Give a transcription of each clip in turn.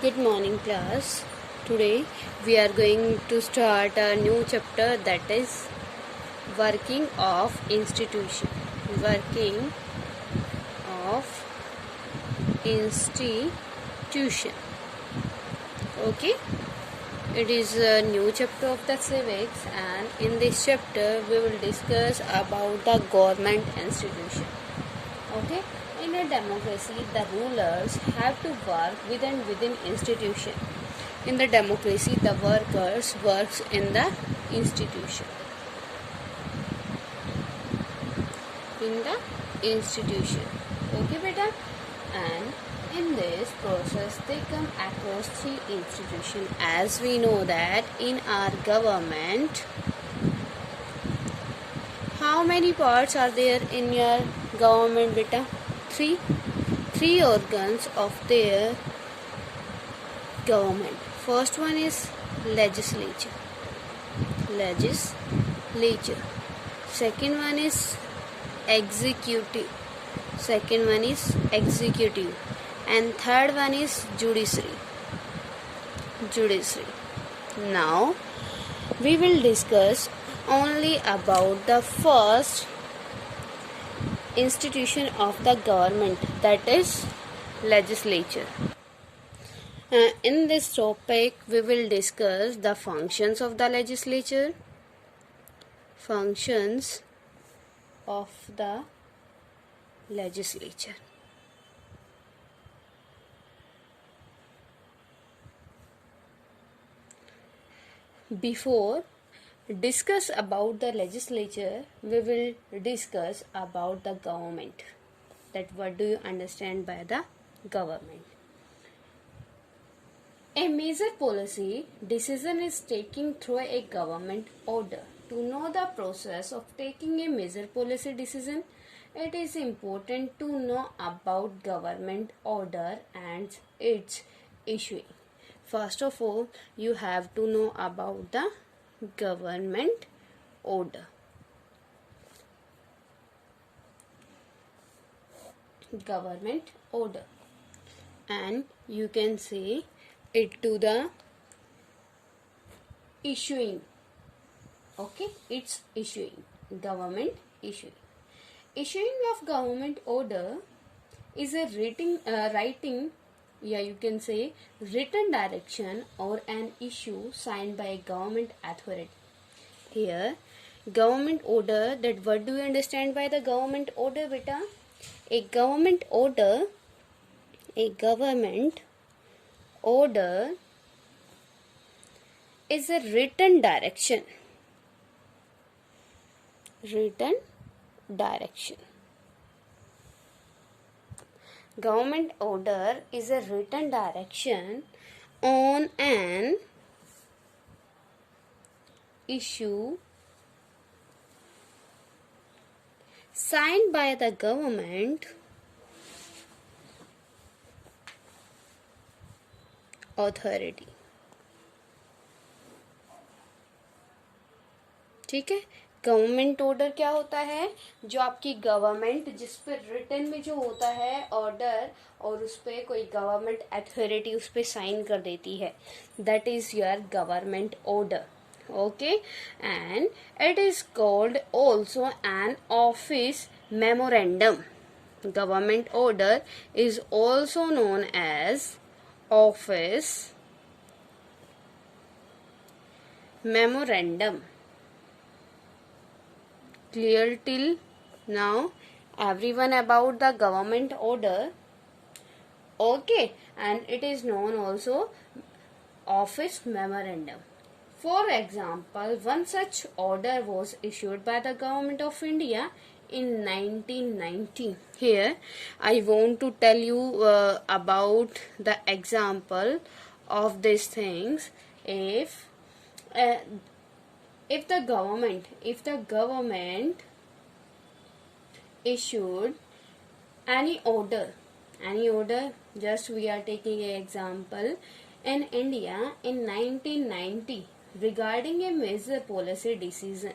Good morning, class. Today we are going to start a new chapter, that is working of institution. Working of institution. Okay, it is a new chapter of the civics, and in this chapter we will discuss about the government institution. Okay, in a democracy, the rulers have to work within institution. In the democracy, the workers works in the institution. In the institution. Okay, beta. And in this process, they come across three institutions. As we know that in our government, how many parts are there in your government, beta? Three organs of their government. First one is legislature. Second one is executive. And third one is judiciary. Now we will discuss only about the first institution of the government, that is legislature. In this topic we will discuss the functions of the legislature. Before discuss about the legislature, we will discuss about the government. That what do you understand by the government? A major policy decision is taken through a government order. To know the process of taking a major policy decision, it is important to know about government order and its issuing. First of all, you have to know about the government order. And you can say it to the issuing. Okay, it's issuing. Government issuing. Issuing of government order is a written direction or an issue signed by a government authority. Here, government order, that what do you understand by the government order, beta? A government order is a written direction. Government order is a written direction on an issue signed by the government authority. ठीक है, government order क्या होता है? जो आपकी government जिस पे written में जो होता है ऑर्डर और उस पे कोई गवर्नमेंट अथॉरिटी उस पे साइन कर देती है, that is your government order. Okay, and it is called also an office memorandum. Government order is also known as office memorandum. Clear till now everyone about the government order? Okay, and it is known also office memorandum. For example, one such order was issued by the Government of India in 1990. Here, I want to tell you about the example of these things. If the government issued any order, just we are taking an example in India in 1990. Regarding a major policy decision,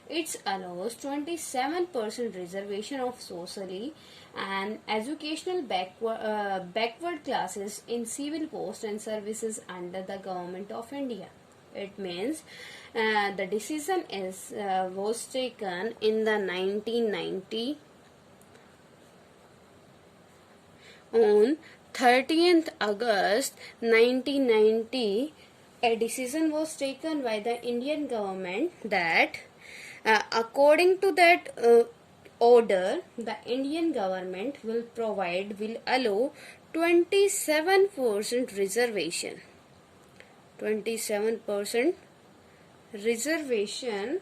It allows 27% reservation of socially and educational backward classes in civil post and services under the Government of India. It means the decision was taken in the 1990 on 30th August 1990. A decision was taken by the Indian government that according to that order, the Indian government will allow 27% reservation. 27% reservation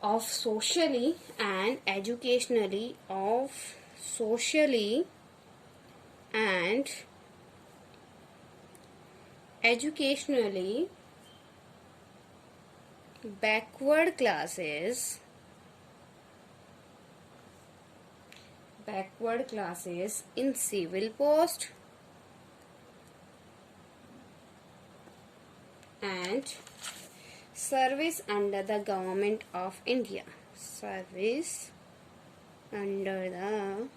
of socially and educationally backward classes in civil post and service under the Government of India. Service under the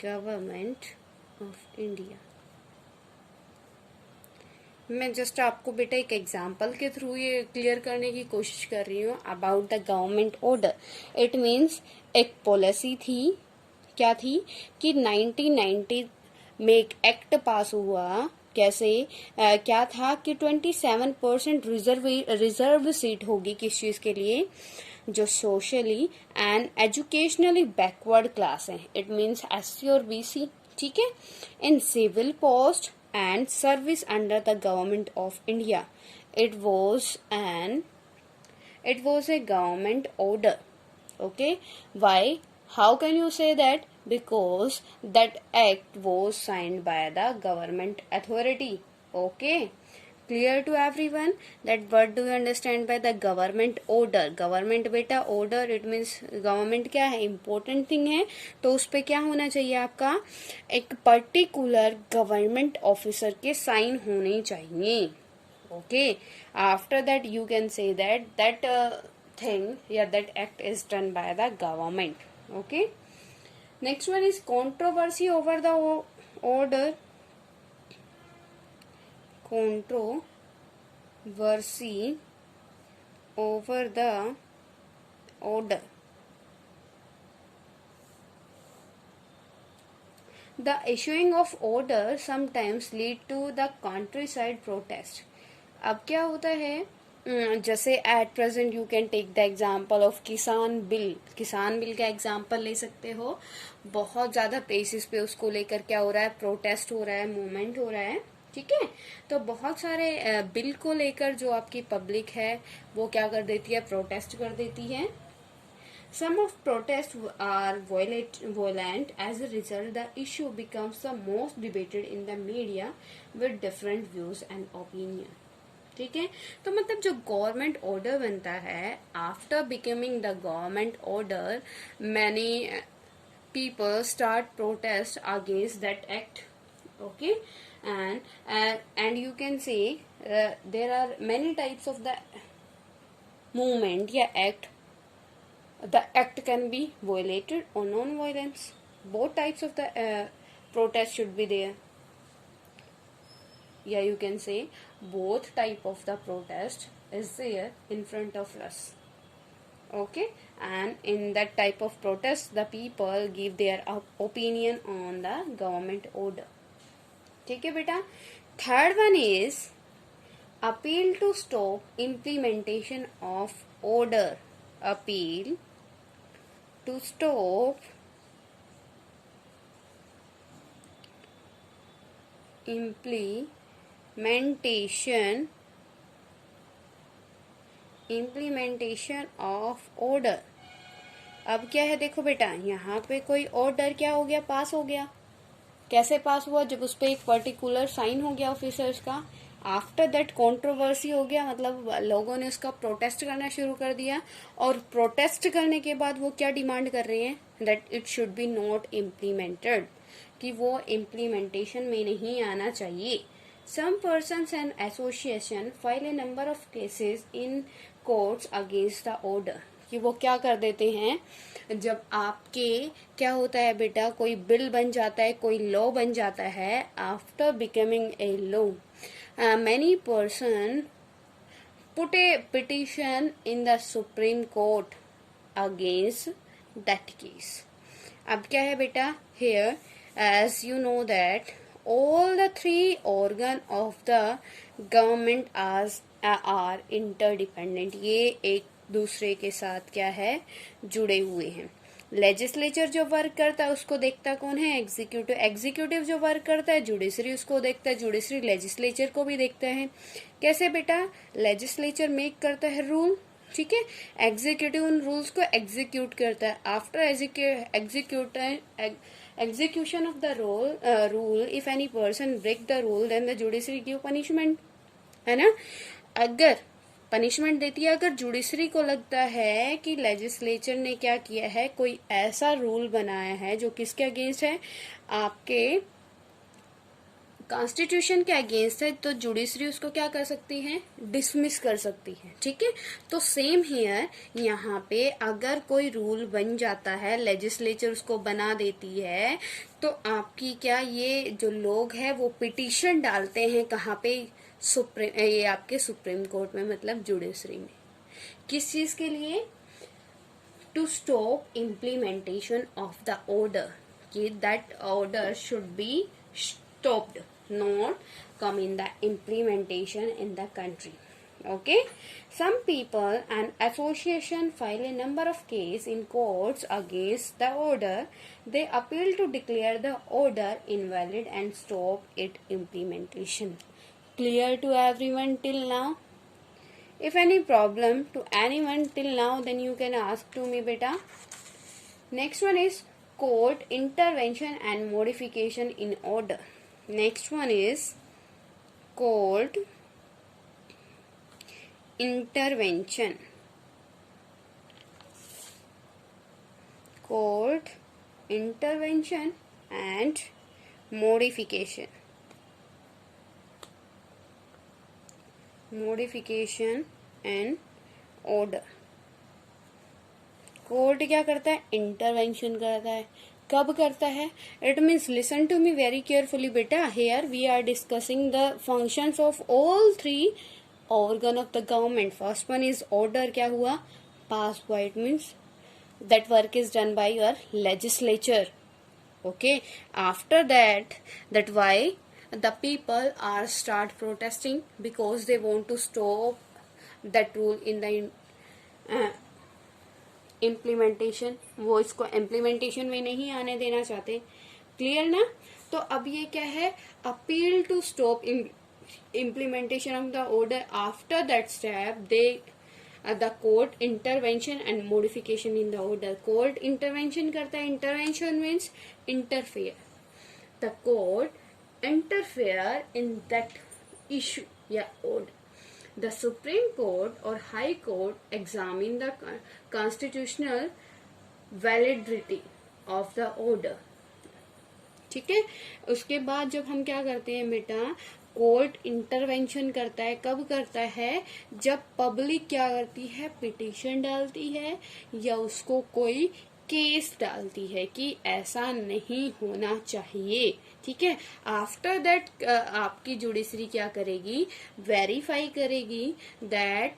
Government of India. मैं just आपको बेटा एक example के through ये clear करने की कोशिश कर रही हूँ about the government order. It means एक पॉलिसी थी, क्या थी कि 1990 में एक एक्ट पास हुआ. कैसे क्या था कि 27% रिजर्व सीट होगी किस चीज के लिए, जो socially and educationally backward class है. इट मीन्स SC और BC. ठीक है, in civil post and service under the Government of India. It was a government order. Okay, why? How can you say that? Because that act was signed by the government authority. Okay, clear to everyone that what do you understand by the government order? Government बेटा order, it means government क्या है, important thing है, तो उस पे क्या होना चाहिए आपका, एक पर्टिकुलर गवर्नमेंट ऑफिसर के साइन होने चाहिए. Okay, after that you can say that thing, yeah, that act is done by the government. Okay, next one is controversy over the order. Controversy over the order. The issuing of order sometimes lead to the countryside protest. अब क्या होता है, जैसे at present you can take the example of Kisan bill. Kisan bill का example ले सकते हो. बहुत ज्यादा बेसिस पे उसको लेकर क्या हो रहा है, प्रोटेस्ट हो रहा है, मूवमेंट हो रहा है. ठीक है, तो बहुत सारे बिल को लेकर जो आपकी पब्लिक है वो क्या कर देती है, प्रोटेस्ट कर देती है. Some of protests are violent. As a result, the issue becomes the most debated in the media with different views and opinion. ठीक है, तो मतलब जो गवर्नमेंट ऑर्डर बनता है, after becoming the government order, many people start protest against that act. Okay, and you can say there are many types of the movement या act. The act can be violated or non-violence. Both types of the protest should be there. Yeah, you can say both type of the protest is there in front of us. Okay, and in that type of protest the people give their opinion on the government order. ठीक है बेटा. Third one is appeal to stop implementation of order. Appeal to stop implementation of order. अब क्या है, देखो बेटा, यहाँ पे कोई ऑर्डर क्या हो गया, पास हो गया. कैसे पास हुआ, जब उस पर एक पर्टिकुलर साइन हो गया ऑफिसर्स का. आफ्टर दैट कंट्रोवर्सी हो गया, मतलब लोगों ने उसका प्रोटेस्ट करना शुरू कर दिया. और प्रोटेस्ट करने के बाद वो क्या डिमांड कर रहे हैं, that it should be not implemented, कि वो इम्प्लीमेंटेशन में नहीं आना चाहिए. some persons and association file a number of cases in courts against the order. कि वो क्या कर देते हैं, जब आपके क्या होता है बेटा, कोई बिल बन जाता है, कोई लॉ बन जाता है, after becoming a law many person put a petition in the Supreme Court against that case. अब क्या है बेटा, here as you know that all the three organ of the government are interdependent. ये एक दूसरे के साथ क्या है, जुड़े हुए हैं. लेजिस्लेचर जो वर्क करता है उसको देखता कौन है, एग्जीक्यूटिव. एग्जीक्यूटिव जो वर्क करता है, जुडिशरी उसको देखता है. जुडिशरी लेजिस्लेचर को भी देखता है. कैसे बेटा, लेजिस्लेचर मेक करता है रूल, ठीक है, एग्जीक्यूटिव उन रूल्स को एग्जीक्यूट करता है. After execution of the rule if any person break the rule then the judiciary give punishment, है ना. अगर पनिशमेंट देती है, अगर जुडिशरी को लगता है कि लेजिस्लेचर ने क्या किया है, कोई ऐसा रूल बनाया है जो किसके अगेंस्ट है, आपके कॉन्स्टिट्यूशन के अगेंस्ट है, तो जुडिशरी उसको क्या कर सकती है, डिसमिस कर सकती है. ठीक है, तो सेम हियर यहाँ पे अगर कोई रूल बन जाता है, लेजिस्लेचर उसको बना देती है, तो आपकी क्या, ये जो लोग हैं वो पिटीशन डालते हैं कहाँ पे, ये आपके सुप्रीम कोर्ट में, मतलब जुडिशरी में. किस चीज के लिए, to stop implementation of the order, कि that order should be stopped, not come in the implementation in the country. Okay, some people and association file a number of cases in courts against the order. They appeal to declare the order invalid and stop its implementation. Clear to everyone till now? If any problem to anyone till now, then you can ask to me, beta. Next one is court intervention and modification in order. Next one is court intervention. Court intervention and modification. Modification and order. Court क्या करता है, intervention करता है. कब करता है, it means listen to me very carefully बेटा. Here we are discussing the functions of all three organ of the government. First one is order, क्या हुआ, पास हुआ. It means that work is done by your legislature. Okay, after that why the people are start protesting, because they want to stop that rule in the implementation. वो इसको implementation में नहीं आने देना चाहते. क्लियर ना. तो अब ये क्या है, appeal to stop implementation of the order. After that step they the court intervention and modification in the order. Court intervention करता है. Intervention means interfere. The court interfere in that issue या order. The Supreme Court or High Court examine the constitutional validity of the order. ठीक है, उसके बाद जब हम क्या करते हैं बेटा, कोर्ट इंटरवेंशन करता है. कब करता है, जब पब्लिक क्या करती है, पिटीशन डालती है या उसको कोई केस डालती है कि ऐसा नहीं होना चाहिए. ठीक है, आफ्टर दैट आपकी जुडिशरी क्या करेगी, वेरीफाई करेगी दैट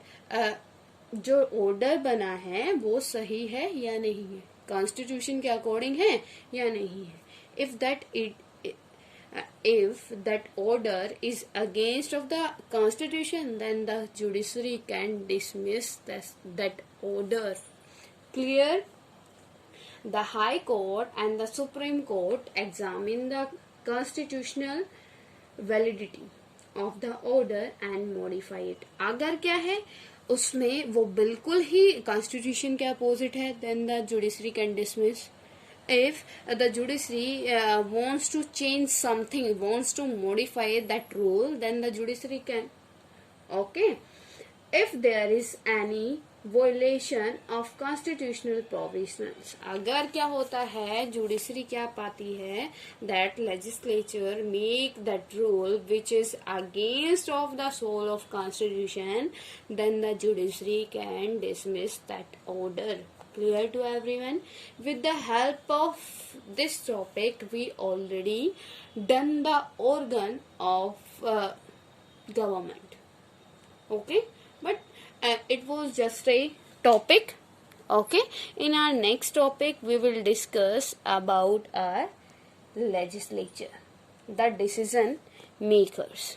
जो ऑर्डर बना है वो सही है या नहीं है, कॉन्स्टिट्यूशन के अकॉर्डिंग है या नहीं है. If that order is against of the constitution, then the judiciary can dismiss that order. Clear? The High Court and the Supreme Court examine the constitutional validity of the order and modify it. अगर क्या है उसमें वो बिल्कुल ही constitution के opposite है, then the judiciary can dismiss. If the judiciary wants to change something, wants to modify that rule, then the judiciary can. Okay. If there is any violation of constitutional provisions. अगर क्या होता है, judiciary क्या पाती है, that legislature make that rule which is against of the soul of constitution, then the judiciary can dismiss that order. Clear to everyone? With the help of this topic, we already done the organ of government. Okay, but it was just a topic. Okay, in our next topic we will discuss about our legislature, the decision makers.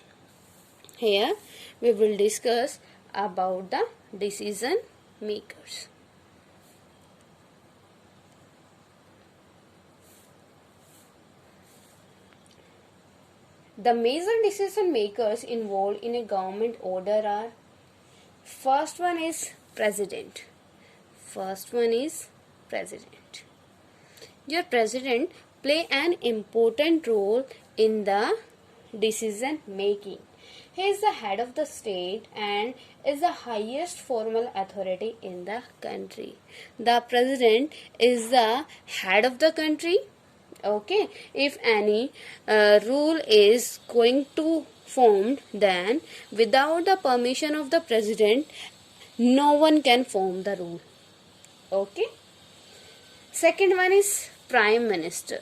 Here we will discuss about the decision makers. The major decision makers involved in a government order are: first one is president. Your president play an important role in the decision making. He is the head of the state and is the highest formal authority in the country. The president is the head of the country. Okay, if any rule is going to formed, then without the permission of the president, no one can form the rule. Okay. Second one is prime minister.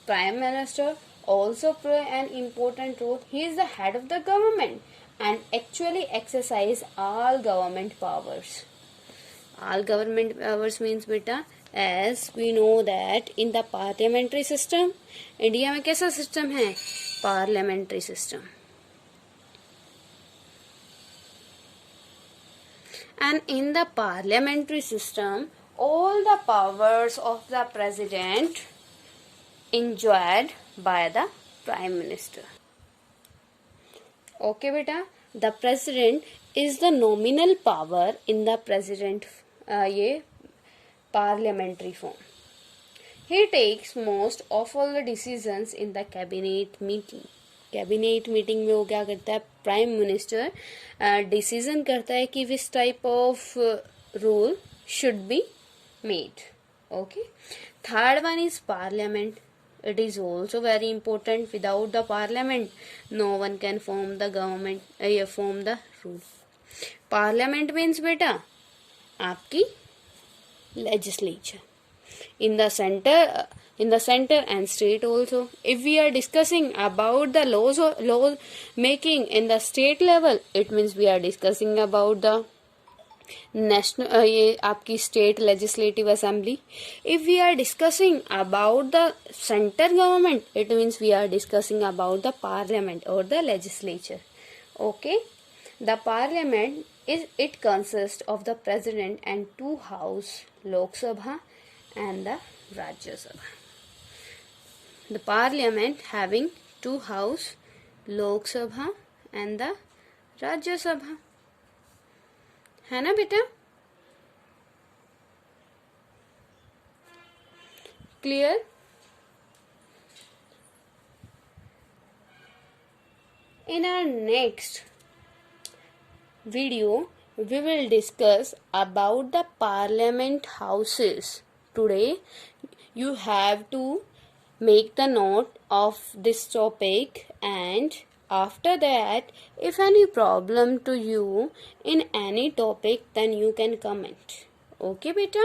Prime minister also play an important role. He is the head of the government and actually exercise all government powers. All government powers means beta, as we know that in the parliamentary system, India में कैसा system है, parliamentary system. And in the parliamentary system, all the powers of the president enjoyed by the prime minister. Okay beta, the president is the nominal power in the president ये parliamentary form. He takes most of all the decisions in the cabinet meeting. Cabinet meeting में वो क्या करता है, prime minister decision करता है कि which type of rule should be made. Okay. Third one is parliament. It is also very important. Without the parliament, no one can form the government, form the rule. Parliament means बेटा आपकी legislature. In the center and state also. If we are discussing about the law making in the state level, it means we are discussing about the national ये आपकी state legislative assembly. If we are discussing about the center government, it means we are discussing about the parliament or the legislature. Okay, the parliament it consists of the president and two house, Lok Sabha and the Rajya Sabha. The parliament having two house, Lok Sabha and the Rajya Sabha. है ना बेटा? Clear? In our next video, we will discuss about the parliament houses. Today, you have to make the note of this topic, and after that, if any problem to you in any topic, then you can comment. Okay, beta?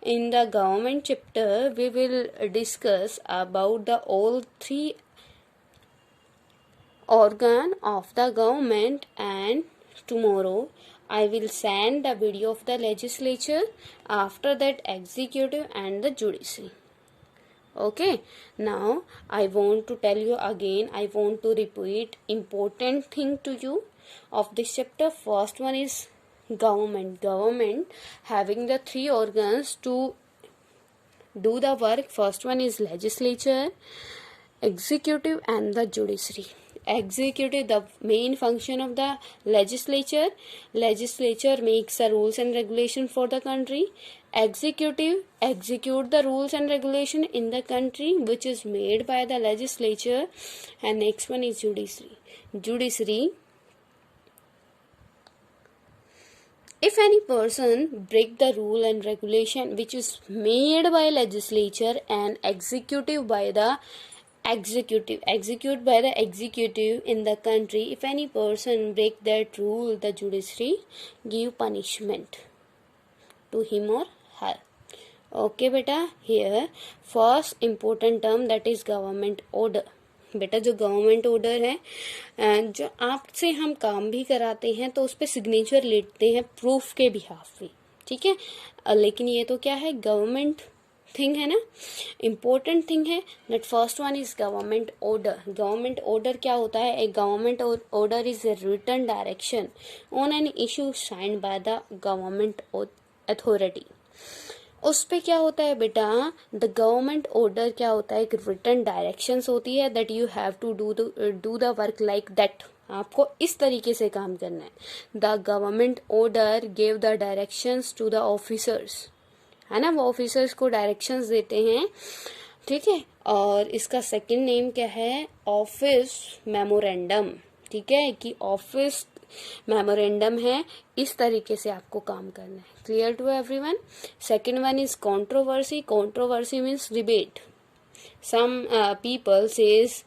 In the government chapter, we will discuss about the all three organ of the government, and tomorrow I will send the video of the legislature, after that executive and the judiciary. Okay, now I want to tell you again, I want to repeat important thing to you of this chapter. First one is government. Government having the three organs to do the work. First one is legislature, executive and the judiciary. Executive, the main function of the legislature makes the rules and regulation for the country. Executive execute the rules and regulation in the country which is made by the legislature. And next one is judiciary. If any person break the rule and regulation which is made by legislature and executed by the executive in the country, if any person break that rule, the judiciary give punishment to him or her. Okay beta, here first important term, that is government order. बेटा जो government order है, जो आपसे हम काम भी कराते हैं तो उस पर सिग्नेचर लेते हैं प्रूफ के बिहाफ पे, ठीक है। लेकिन ये तो क्या है, गवर्नमेंट थिंग है ना, इम्पोर्टेंट थिंग है। That first one is government order. Government order क्या होता है, एक government order is a written direction on an issue signed by the government authority. उस पे क्या होता है बेटा, द गवर्नमेंट ऑर्डर क्या होता है, एक रिटन डायरेक्शंस होती है that you have to do the work like that, आपको इस तरीके से काम करना है। The government order give the directions to the officers, है ना, वो ऑफिसर्स को डायरेक्शंस देते हैं, ठीक है। और इसका सेकंड नेम क्या है, ऑफिस मेमोरेंडम, ठीक है, कि ऑफिस मेमोरेंडम है, इस तरीके से आपको काम करना है। Clear to everyone. Second one is controversy. Controversy means debate. some people says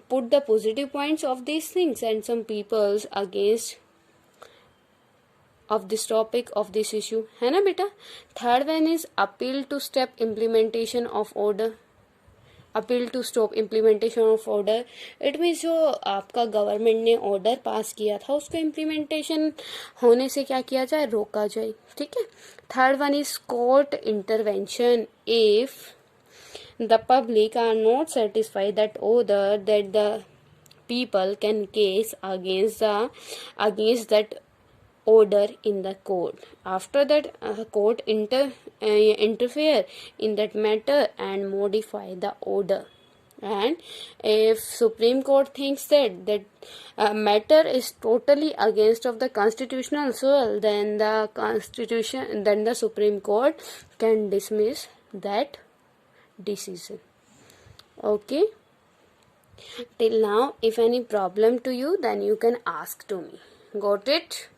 put the positive points of these things and some people's against of this topic of this issue, है ना बेटा। Third one is appeal to step implementation of order. Appeal to stop implementation of order, it means जो आपका government ने order pass किया था उसको implementation होने से क्या किया जाए, रोका जाए, ठीक है। Third one is court intervention. If the public are not satisfied that order, that the people can case against that order in the court. After that, court interfere in that matter and modify the order. And if Supreme Court thinks that matter is totally against of the constitutional soil, then the Supreme Court can dismiss that decision. Okay. Till now, if any problem to you, then you can ask to me. Got it?